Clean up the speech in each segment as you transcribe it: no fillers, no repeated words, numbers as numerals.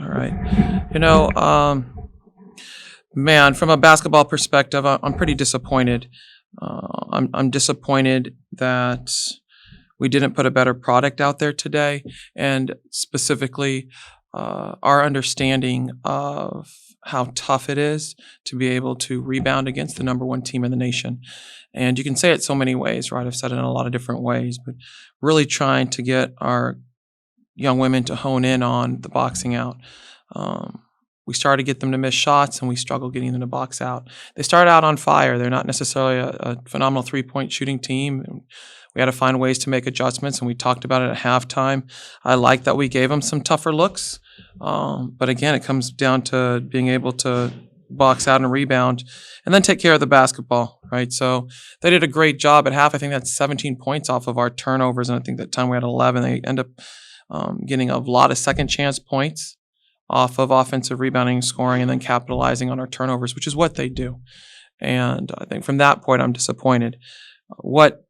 All right. You know, man, from a basketball perspective, I'm pretty disappointed. I'm disappointed that we didn't put a better product out there today, and specifically, our understanding of how tough it is to be able to rebound against the number one team in the nation. And you can say it so many ways, right? I've said it in a lot of different ways, but really trying to get our young women to hone in on the boxing out. We started to get them to miss shots, and we struggled getting them to box out. They started out on fire. They're not necessarily a phenomenal three-point shooting team. And we had to find ways to make adjustments, and we talked about it at halftime. I like that we gave them some tougher looks. But again, it comes down to being able to box out and rebound and then take care of the basketball, right? So they did a great job at half. I think that's 17 points off of our turnovers, and I think that time we had 11. They end up getting a lot of second chance points off of offensive rebounding and scoring, and then capitalizing on our turnovers, which is what they do. And I think from that point, I'm disappointed. What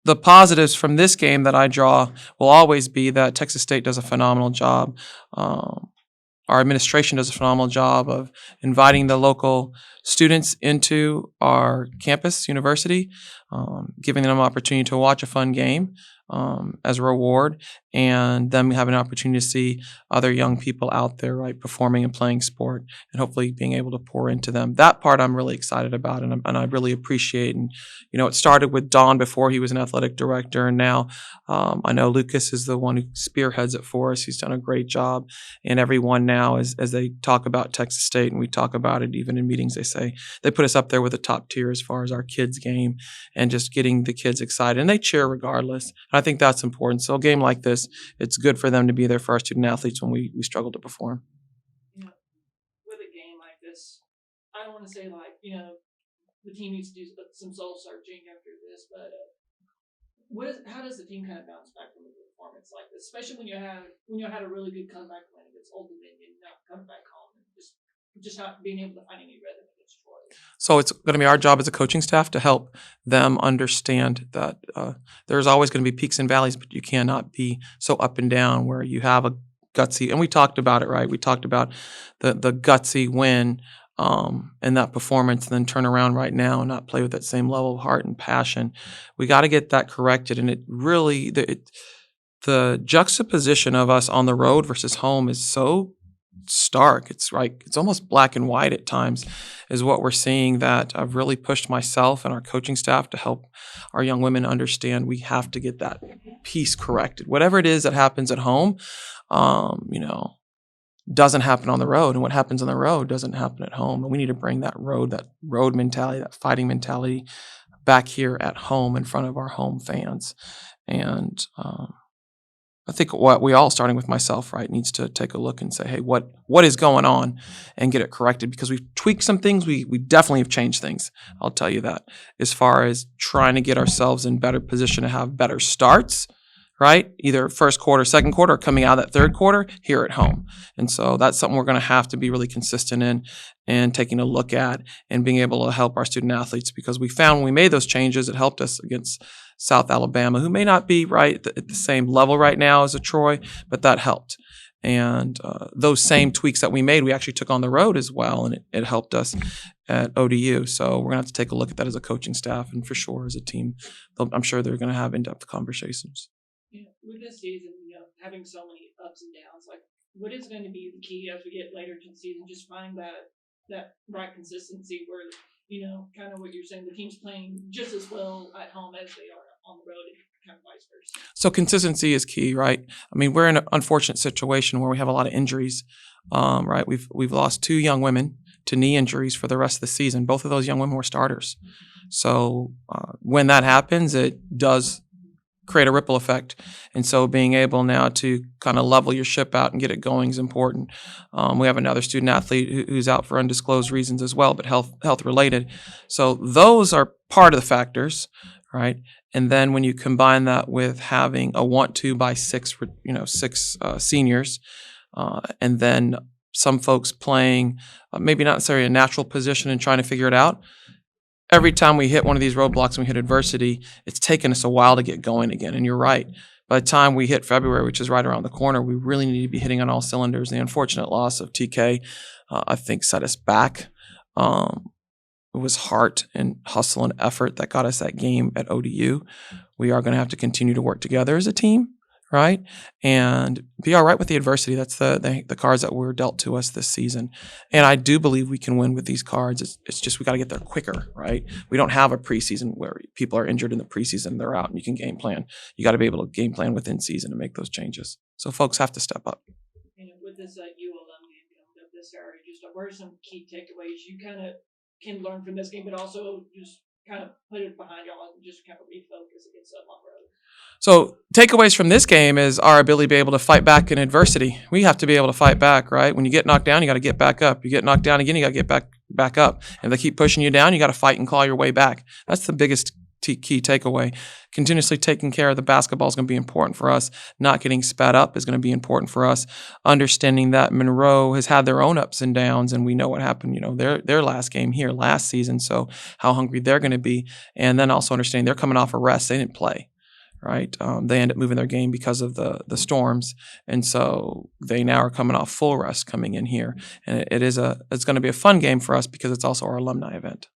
the positives from this game that I draw will always be that Texas State does a phenomenal job. Our administration does a phenomenal job of inviting the local students into our campus university, giving them an opportunity to watch a fun game as a reward, and them having an opportunity to see other young people out there, right, performing and playing sport, and hopefully being able to pour into them. That part I'm really excited about, and I really appreciate. And it started with Don before he was an athletic director, and now I know Lucas is the one who spearheads it for us. He's done a great job, and everyone now, as they talk about Texas State, and we talk about it even in meetings, they put us up there with the top tier as far as our kids game and just getting the kids excited, and they cheer regardless. And I think that's important. So a game like this, it's good for them to be there for our student athletes when we struggle to perform. With a game like this, I don't want to say the team needs to do some soul searching after this, but how does the team kind of bounce back from a performance like this, especially when you had a really good comeback win against Old Dominion, not coming back home and just not being able to find any rhythm against Troy? So it's going to be our job as a coaching staff to help them understand that there's always going to be peaks and valleys, but you cannot be so up and down where you have a gutsy. And we talked about it, right? We talked about the gutsy win and that performance, and then turn around right now and not play with that same level of heart and passion. We got to get that corrected. And it really, the juxtaposition of us on the road versus home is so stark. It's almost black and white at times is what we're seeing, that I've really pushed myself and our coaching staff to help our young women understand we have to get that piece corrected. Whatever it is that happens at home, doesn't happen on the road, and what happens on the road doesn't happen at home. And we need to bring that road mentality, that fighting mentality back here at home in front of our home fans. And I think what we all, starting with myself, right, needs to take a look and say, hey, what is going on, and get it corrected, because we've tweaked some things. We definitely have changed things. I'll tell you that, as far as trying to get ourselves in better position to have better starts, right? Either first quarter, second quarter, or coming out of that third quarter here at home. And so that's something we're going to have to be really consistent in, and taking a look at, and being able to help our student athletes, because we found when we made those changes, it helped us against South Alabama, who may not be right at the same level right now as a Troy, but that helped. And those same tweaks that we made, we actually took on the road as well, and it helped us at ODU. So we're going to have to take a look at that as a coaching staff, and for sure as a team. I'm sure they're going to have in-depth conversations. With this season, having so many ups and downs, what is going to be the key as we get later to the season? Just finding that right consistency where, kind of what you're saying, the team's playing just as well at home as they are on the road, and kind of vice versa. So consistency is key, right? I mean, we're in an unfortunate situation where we have a lot of injuries, right? We've lost 2 young women to knee injuries for the rest of the season. Both of those young women were starters. So when that happens, it does create a ripple effect. And so being able now to kind of level your ship out and get it going is important. We have another student athlete who's out for undisclosed reasons as well, but health related. So those are part of the factors, right? And then when you combine that with having a want to by 6 seniors, and then some folks playing maybe not necessarily a natural position and trying to figure it out. Every time we hit one of these roadblocks and we hit adversity, it's taken us a while to get going again. And you're right. by the time we hit February, which is right around the corner, we really need to be hitting on all cylinders. The unfortunate loss of TK, I think, set us back. It was heart and hustle and effort that got us that game at ODU. We are going to have to continue to work together as a team, right? And be all right with the adversity. That's the cards that were dealt to us this season. And I do believe we can win with these cards. It's just we got to get there quicker, right? We don't have a preseason where people are injured in the preseason, they're out, and you can game plan. You got to be able to game plan within season and make those changes. So folks have to step up. And with this ULM game coming up this Saturday, just what are some key takeaways you kind of can learn from this game, but also just kind of put it behind y'all and just kind of refocus against Monroe? So takeaways from this game is our ability to be able to fight back in adversity. We have to be able to fight back, right? When you get knocked down, you got to get back up. You get knocked down again, you got to get back up. If they keep pushing you down, you got to fight and claw your way back. That's the biggest key takeaway. Continuously taking care of the basketball is going to be important for us. Not getting sped up is going to be important for us. Understanding that Monroe has had their own ups and downs, and we know what happened, their last game here last season, so how hungry they're going to be. And then also understanding they're coming off a rest. They didn't play, right? They end up moving their game because of the storms, and so they now are coming off full rest coming in here. And it's going to be a fun game for us because it's also our alumni event.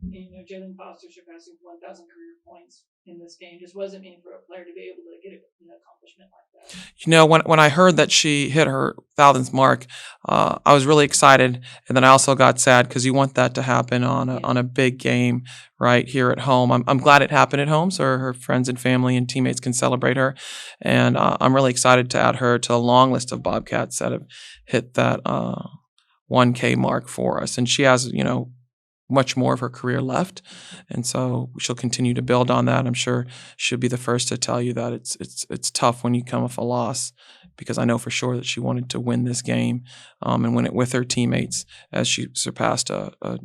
And, Jalen Foster surpassing 1,000 career points in this game just wasn't mean for a player to be able to get an accomplishment like that. When I heard that she hit her 1,000th mark, I was really excited, and then I also got sad because you want that to happen on a big game right here at home. I'm glad it happened at home, so her friends and family and teammates can celebrate her, and I'm really excited to add her to a long list of Bobcats that have hit that 1K mark for us, and she has much more of her career left, and so she'll continue to build on that. I'm sure she'll be the first to tell you that it's tough when you come off a loss, because I know for sure that she wanted to win this game and win it with her teammates as she surpassed a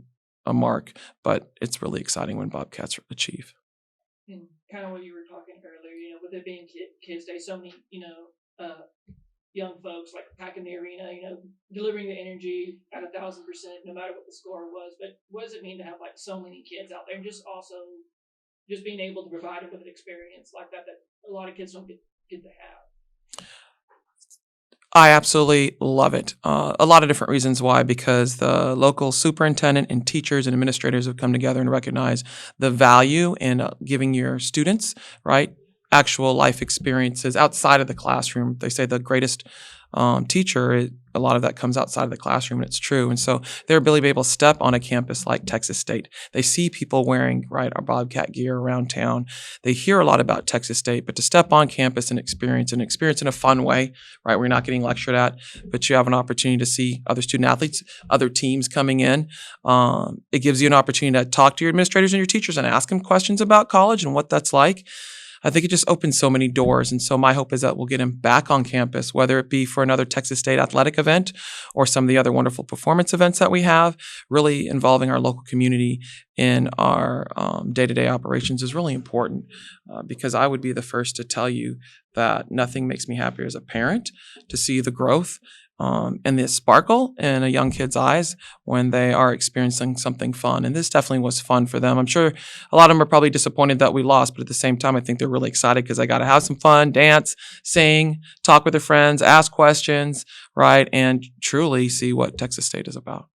mark. But it's really exciting when Bobcats achieve. And kind of what you were talking earlier, with it being Kids Day, so many young folks like packing the arena, delivering the energy at 1,000%, no matter what the score was. But what does it mean to have so many kids out there, and just also just being able to provide them with an experience like that a lot of kids don't get to have? I absolutely love it. A lot of different reasons why, because the local superintendent and teachers and administrators have come together and recognize the value in giving your students, right, actual life experiences outside of the classroom. They say the greatest teacher, a lot of that comes outside of the classroom, and it's true. And so their ability to be able to step on a campus like Texas State, they see people wearing our Bobcat gear around town. They hear a lot about Texas State, but to step on campus and experience in a fun way, right? We're not getting lectured at, but you have an opportunity to see other student athletes, other teams coming in. It gives you an opportunity to talk to your administrators and your teachers and ask them questions about college and what that's like. I think it just opens so many doors. And so my hope is that we'll get him back on campus, whether it be for another Texas State athletic event or some of the other wonderful performance events that we have. Really involving our local community in our day-to-day operations is really important, because I would be the first to tell you that nothing makes me happier as a parent to see the growth and the sparkle in a young kid's eyes when they are experiencing something fun. And this definitely was fun for them. I'm sure a lot of them are probably disappointed that we lost, but at the same time, I think they're really excited because they got to have some fun, dance, sing, talk with their friends, ask questions, right, and truly see what Texas State is about.